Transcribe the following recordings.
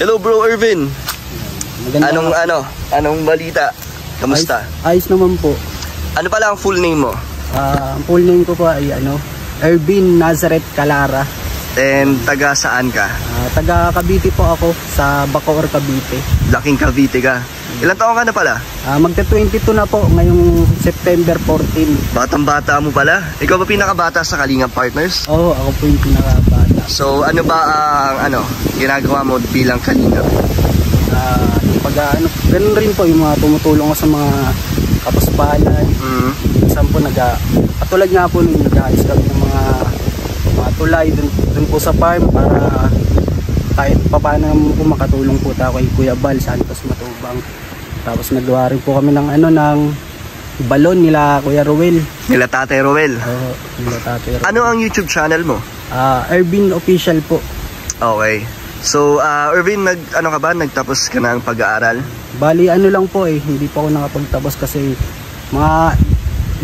Hello bro Irvin. Maganda. Anong balita? Kamusta? Ayos naman po. Ano pala ang full name mo? Ang full name ko po ay Irvin Nazareth Calara. And taga saan ka? Taga Cavite po ako, sa Bacoor, Cavite. Laking Cavite ka. Ilang taon ka na pala? Magta-22 na po ngayong September 14. Batang-bata mo pala. Ikaw ba pinakabata sa Kalingap Partners? Oo, ako po yung pinakabata. So ano ba ang ginagawa mo bilang Kalingap? Ganun rin po yung mga tumutulong ko sa mga kapaspalan. Minsan po katulad nga po nung nag-ayos kami ng mga tulay dun po sa farm para kahit paano po makatulong po tayo kay Kuya Bal Santos Matubang. Tapos nagawa rin po kami ng ng balon nila Kuya Ruel. Nila Tatay Ruel? Oo, nila Tatay Ruel. Ano ang YouTube channel mo? Irvin Official po. Okay. So, Irvin, nagtapos ka na ang pag-aaral? Bali, lang po hindi pa ako nakapagtapos kasi mga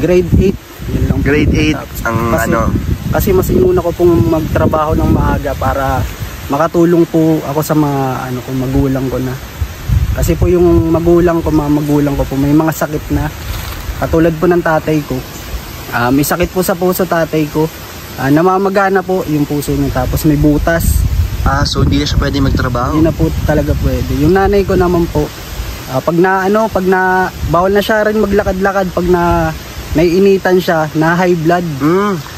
grade 8. Yun lang po. Grade 8 Kasi mas inuna ko pong magtrabaho ng maaga para makatulong po ako sa mga magulang ko na. Kasi po yung mga magulang ko po may mga sakit na. Katulad po ng tatay ko. May sakit po sa puso tatay ko. Namamagana po yung puso niya tapos may butas. So hindi na siya pwede magtrabaho? Hindi na po talaga pwede. Yung nanay ko naman po, pag bawal na siya rin maglakad-lakad pag naiinitan siya, na high blood,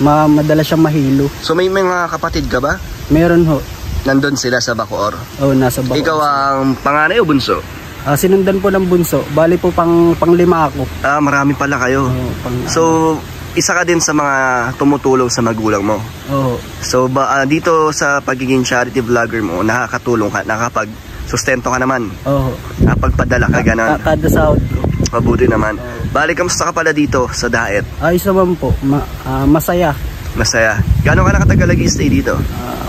madala siyang mahilo. So may mga kapatid ka ba? Meron ho. Nandun sila sa Bacoor? Oo, nasa Bacoor. Ikaw ang panganay o bunso? Sinundan po ng bunso. Bali po pang-lima ako. Marami pala kayo. So isa ka din sa mga tumutulong sa magulang mo? Oo. So dito sa pagiging charity vlogger mo, nakakatulong ka, nakapag-sustento ka naman? Oo. Nakapagpadala ka ganon? Kada sahod ko. Mabuti naman. Bali, kamusta ka pala dito sa Daet? Ayos naman po. Masaya. Masaya. Gano'n ka nakatagal nag-stay dito?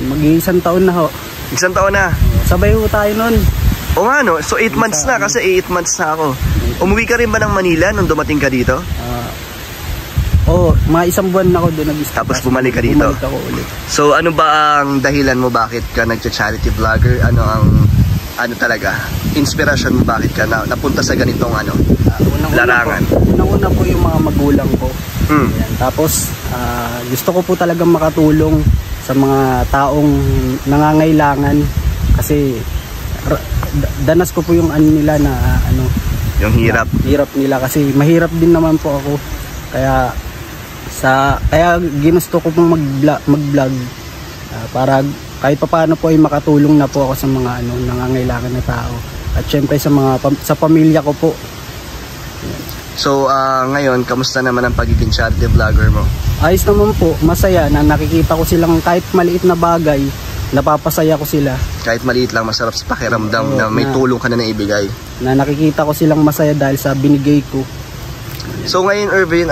Mag-iisang taon na ho. Isang taon na? Sabay ho tayo nun. O nga no, so 8 months na kasi 8 months na ako. Umuwi ka rin ba ng Manila nung dumating ka dito? Oo, mga isang buwan na ako doon nag-stay. Tapos bumalik ka dito? Bumalik ako ulit. So ano ba ang dahilan mo bakit ka nag-charity vlogger? Ano ang talaga inspirasyon mo bakit ka napunta sa ganitong larangan? Unang-una po yung mga magulang ko. Ayan. Tapos gusto ko po talagang makatulong sa mga taong nangangailangan kasi danas ko po yung nila na yung hirap nila kasi mahirap din naman po ako, kaya ginusto ko pong mag-vlog para kahit paano po ay makatulong na po ako sa mga nangangailangan na tao at syempre sa pamilya ko po. So ngayon kamusta naman ang pagiging charity vlogger mo? Ayos naman po, masaya na nakikita ko silang kahit maliit na bagay, napapasaya ko sila. Kahit maliit lang, masarap sa pakiramdam na may tulong ka na naibigay. Na nakikita ko silang masaya dahil sa binigay ko. So ngayon Irvin,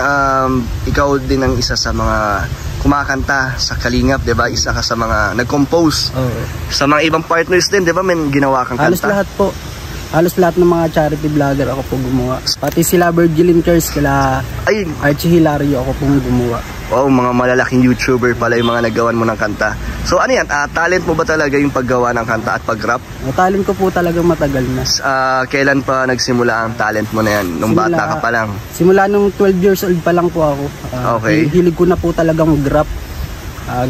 ikaw din ang isa sa mga kumakanta sa Kalingap, 'di ba? Isa ka sa mga nag-compose. Sa mga ibang partners din, 'di ba? May ginawa kang kanta. Halos lahat po. Halos lahat ng mga charity vlogger ako po gumawa. Pati sila Virgilin Curse, kila Archie Hilario ako pong gumawa. Wow, mga malalaking YouTuber pala yung mga nagawan mo ng kanta. So ano yan, talent mo ba talaga yung paggawa ng kanta at pag-rap? Talent ko po talaga matagal na. Kailan pa nagsimula ang talent mo na yan? Nung bata ka pa lang? Simula nung 12 years old pa lang po ako. Okay. Hilig ko na po talagang mag-rap.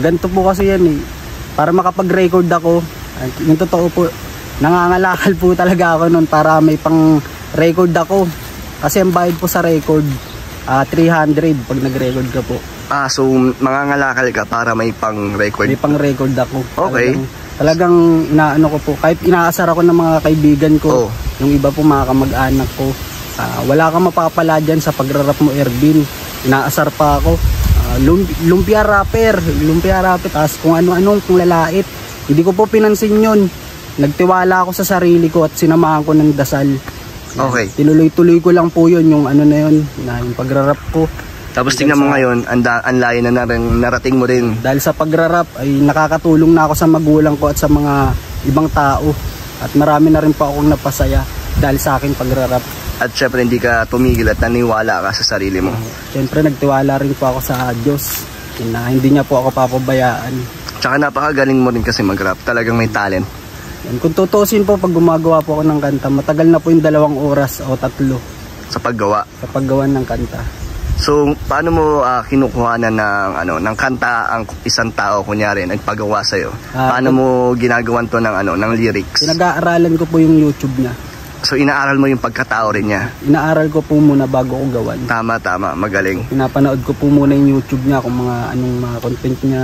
Ganito po kasi yan para makapag-record ako. Yung totoo po, nangangalakal po talaga ako noon para may pang-record ako. Kasi ang bayad po sa record, 300 pag nag-record ka po. So mangangalakal ka para may pang-record? May pang-record ako. Okay. Talagang inaano ko po. Kahit inaasar ako ng mga kaibigan ko, yung iba po mga kamag-anak ko, wala kang mapapala dyan sa pagrarap mo, Irvin. Inaasar pa ako. Lumpia rapper. Tapos kung ano-anong kung lalait. Hindi ko po pinansin yun. Nagtiwala ako sa sarili ko at sinamahan ko ng dasal. Okay. Tinuloy-tuloy ko lang po yun, yung yung pagrarap ko. Tapos tingnan mo ngayon, ang layo na narating mo rin. Dahil sa pagrarap ay nakakatulong na ako sa magulang ko at sa mga ibang tao. At marami na rin po akong napasaya dahil sa aking pagrarap. At syempre hindi ka tumigil at naniwala ka sa sarili mo. Syempre nagtiwala rin po ako sa Diyos na hindi niya po ako papabayaan. Tsaka napakagaling mo rin kasi mag-rap. Talagang may talent. Yan. Kung tutusin po, pag gumagawa po ako ng kanta, matagal na po yung 2 oras o 3 Sa paggawa. sa paggawa ng kanta. So, paano mo kinukuhanan ng kanta ang isang tao, kunyari, nagpagawa sa'yo? Paano mo ginagawan to ng lyrics? Pinag-aaralan ko po yung YouTube niya. So, inaaral mo yung pagkatao rin niya? Inaaral ko po muna bago ko gawan. Tama, magaling. Pinapanood ko po muna yung YouTube niya kung anong mga content niya,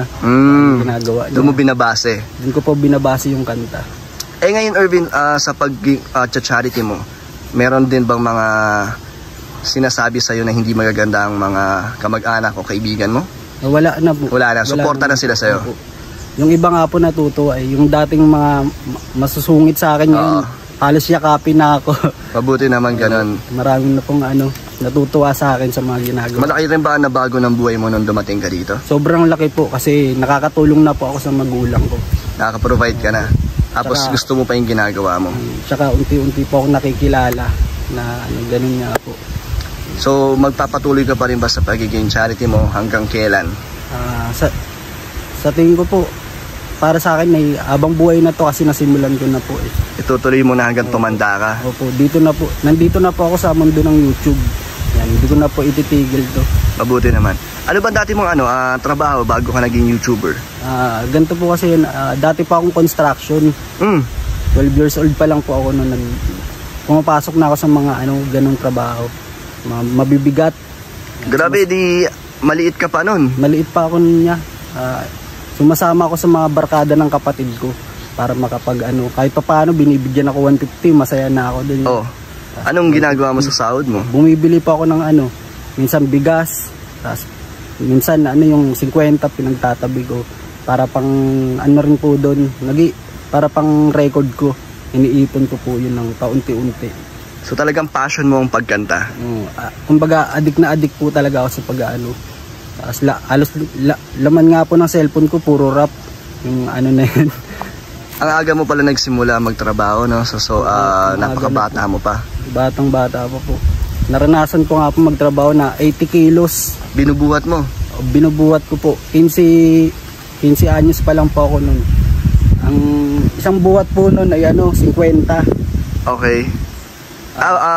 ginagawa niya. Doon mo binabase? Doon ko po binabase yung kanta. Ngayon, Irvin, sa pag-charity mo, meron din bang mga sinasabi sa'yo na hindi magaganda ang mga kamag-anak o kaibigan mo? Wala na po. Wala na. Suporta na sila sa'yo? Yung iba nga po natutuwa yung dating mga masusungit sa akin ngayon, halos yakapin na ako. Mabuti naman ganun. Maraming na pong natutuwa sa akin sa mga ginagawa. Malaki rin ba na bago ng buhay mo nung dumating ka dito? Sobrang laki po kasi nakakatulong na po ako sa magulang ko. Nakaka-provide ka na. Tapos gusto mo pa yung ginagawa mo. Tsaka unti-unti po ako nakikilala na ganun nga po. So magpapatuloy ka pa rin ba sa pagiging charity mo hanggang kailan? Sa tingin ko po, para sa akin ay abang buhay na to kasi nasimulan ko na po Itutuloy mo na hanggang tumanda ka? Opo, nandito na po ako sa mundo ng YouTube. Yan, hindi ko na po ititigil to. Mabuti naman. Ano ba dati mong trabaho bago ka naging YouTuber? Ganito po kasi dati pa akong construction. 12 years old pa lang po ako noon. Pumapasok na ako sa mga ganong trabaho. Mabibigat. Grabe, di maliit ka pa nun. Maliit pa ako niya. Sumasama ako sa mga barkada ng kapatid ko para makapag kahit pa paano binibigyan ako 150, masaya na ako din. Anong ginagawa mo sa sahod mo? Bumibili pa ako ng minsan bigas, tapos minsan yung 50 pinagtatabi ko para pang rin po doon, para pang record ko. Iniipon ko po yun ng paunti-unti. So talagang passion mo ang pagkanta? Kumbaga adik na adik po talaga ako sa tapos halos laman nga po ng cellphone ko puro rap yung na yun. Ang aga mo pala nagsimula magtrabaho, no? So napakabata mo pa. Batang bata pa po. Naranasan ko nga po magtrabaho na 80 kilos. Binubuhat mo? Binubuhat ko po. 15 anyos pa lang po ako nun. Ang isang buhat po nun ay 50. Okay.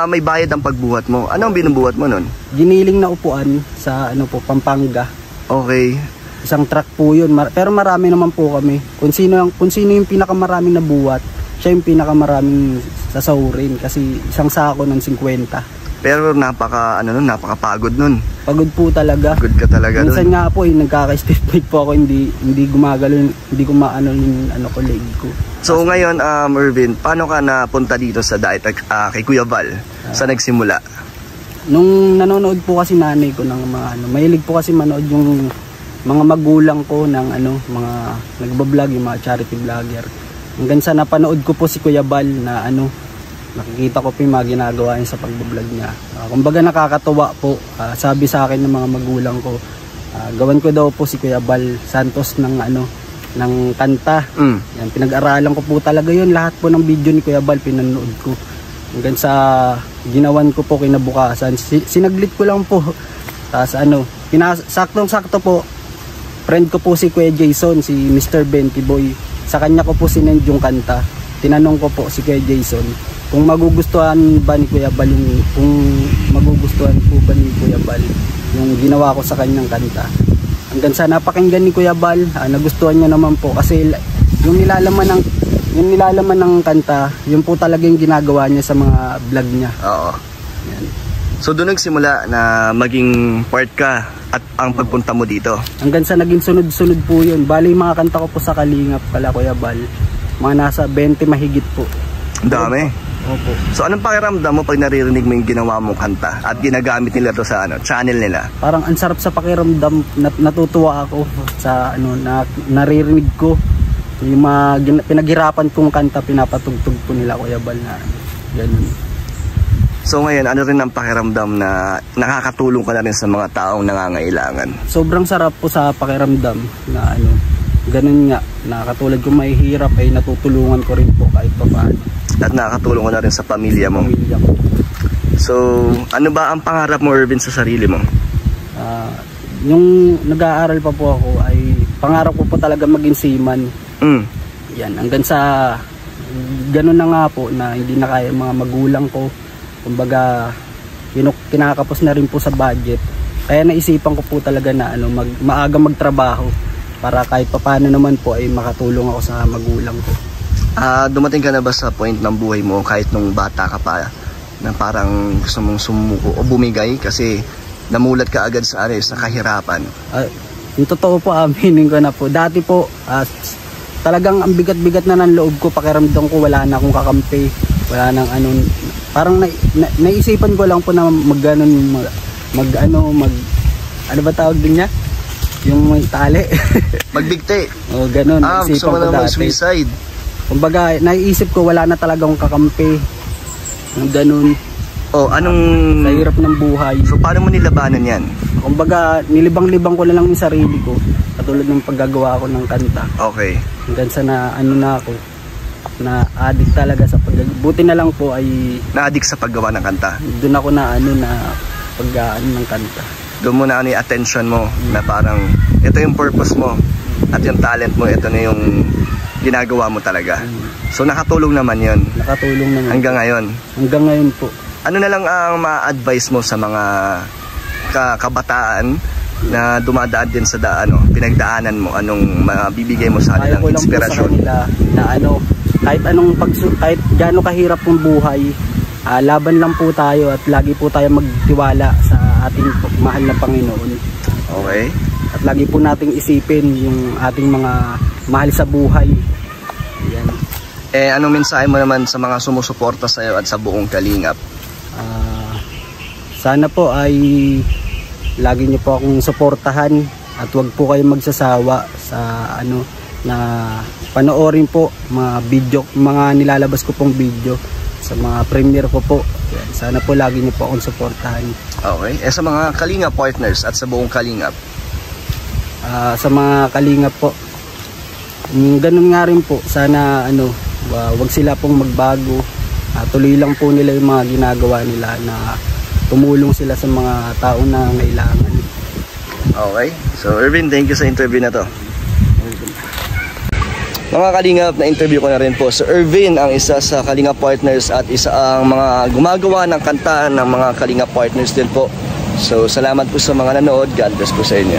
May bayad ang pagbuhat mo. Anong binubuhat mo nun? Giniling na upuan sa Pampanga. Okay. Isang truck po yun. Pero marami naman po kami. Kung sino yung pinakamaraming nabuhat, siya yung pinakamaraming sasahurin. Kasi isang sako ng 50. Pero napakapagod nun. Pagod po talaga. Pagod ka talaga nun. Minsan nga po, nagkaka-stiff leg po ako. Hindi gumagalo, hindi ko maano yung leg ko. So ngayon, Irvin, paano ka napunta dito sa diet kay Kuya Val? Sa nagsimula? Nung nanonood po kasi nanay ko ng mga mahilig po kasi manood yung mga magulang ko ng mga nagbablog, yung mga charity vlogger. Hanggang sa napanood ko po si Kuya Val na nakikita ko po yung mga ginagawa niya sa pagbablog niya. Kumbaga nakakatuwa po. Sabi sa akin ng mga magulang ko, gawan ko daw po si Kuya Val Santos ng kanta. Yan, pinag-aralan ko po talaga yun. Lahat po ng video ni Kuya Val pinanood ko. Hanggang sa ginawan ko po kinabukasan. Sinaglit ko lang po. Tapos saktong-sakto po, friend ko po si Kuya Jason, si Mr. Benty Boy. Sa kanya ko po sinend yung kanta. Tinanong ko po si Kuya Jason kung magugustuhan ba ni Kuya Val yung ginawa ko sa kanyang kanta. Hanggang sa napakinggan ni Kuya Val, nagustuhan niya naman po kasi yung nilalaman ng kanta, yun po talaga yung ginagawa niya sa mga vlog niya. Oo. Yan. So doon nagsimula na maging part ka at ang pagpunta mo dito. Hanggang sa naging sunod-sunod po yun. Bali mga kanta ko po sa Kalingap pala Kuya Val, mga nasa 20 mahigit po. Dami. Opo. So anong pakiramdam mo pag naririnig mo yung ginawa mong kanta at ginagamit nila to sa channel nila? Parang ang sarap sa pakiramdam. Natutuwa ako sa naririnig ko yung mga pinaghirapan kong kanta, pinapatugtog po nila Kuya Val na ganun. So ngayon, ano rin ang pakiramdam na nakakatulong ka na rin sa mga taong nangangailangan? Sobrang sarap po sa pakiramdam na ganun nga, nakatulad kong mahihirap ay natutulungan ko rin po kahit pa paano. At nakakatulong ko na rin sa pamilya mo. So, ano ba ang pangarap mo, Irvin, sa sarili mo? Yung nag-aaral pa po ako ay pangarap ko po talaga maging seaman. Yan, hanggang sa ganun na nga po na hindi na kaya mga magulang ko. Kumbaga, kinakapos na rin po sa budget. Kaya naisipan ko po talaga na maaga magtrabaho para kahit papaano naman po ay makatulong ako sa magulang ko. Dumating ka na ba sa point ng buhay mo kahit nung bata ka pa na parang gusto mong sumuko o bumigay kasi namulat ka agad sa kahirapan? Yung totoo po, aminin ko na po. Dati po, talagang ang bigat-bigat na ng loob ko, pakiramdam ko wala na akong kakampi, wala nang parang naisipan ko lang po na ano ba tawag din niya? Yung may tali. Magbigti. O, ganun. Gusto mo naman suicide. Kumbaga, naiisip ko wala na talaga akong kakampi. Ganun. Sa hirap ng buhay. So, paano mo nilabanan yan? Kumbaga, nilibang-libang ko na lang yung sarili ko. Katulad ng paggagawa ko ng kanta. Okay. Hanggang sa na ako, na addict talaga sa buti na lang po ay na-addict sa paggawa ng kanta. Doon ako na pag-ano ng kanta. Doon mo na yung attention mo na parang ito yung purpose mo at yung talent mo, ito na yung ginagawa mo talaga. So nakatulong naman yun. Nakatulong naman. Hanggang ngayon. Hanggang ngayon po. Ano na lang ang ma-advise mo sa mga kabataan na dumadaan din sa pinagdaanan mo? Anong mabibigay mo sa kanilang inspirasyon? Ayaw ko lang po sa kanila na kahit gaano kahirap ng buhay, laban lang po tayo at lagi po tayo magtiwala sa ating mahal na Panginoon. Okay. At lagi po nating isipin yung ating mga mahal sa buhay. Yan. Anong mensahe mo naman sa mga sumusuporta sa iyo at sa buong Kalingap? Sana po ay lagi niyo po akong suportahan at wag po kayong magsasawa sa na panoorin po mga nilalabas ko pong video sa mga premiere ko po. Yan. Sana po lagi niyo po akong suportahan. Okay. Sa mga Kalingap partners at sa buong Kalingap? Sa mga Kalingap po, ganun nga rin po. Sana wag sila pong magbago. Tuloy lang po nila yung mga ginagawa nila na tumulong sila sa mga tao na ngailangan. Okay. So Ervin, thank you sa interview na to. Mga Kalingap, na interview ko na rin po. So Ervin, ang isa sa Kalingap partners at isa ang mga gumagawa ng kanta ng mga Kalingap partners din po. So salamat po sa mga nanood. God bless po sa inyo.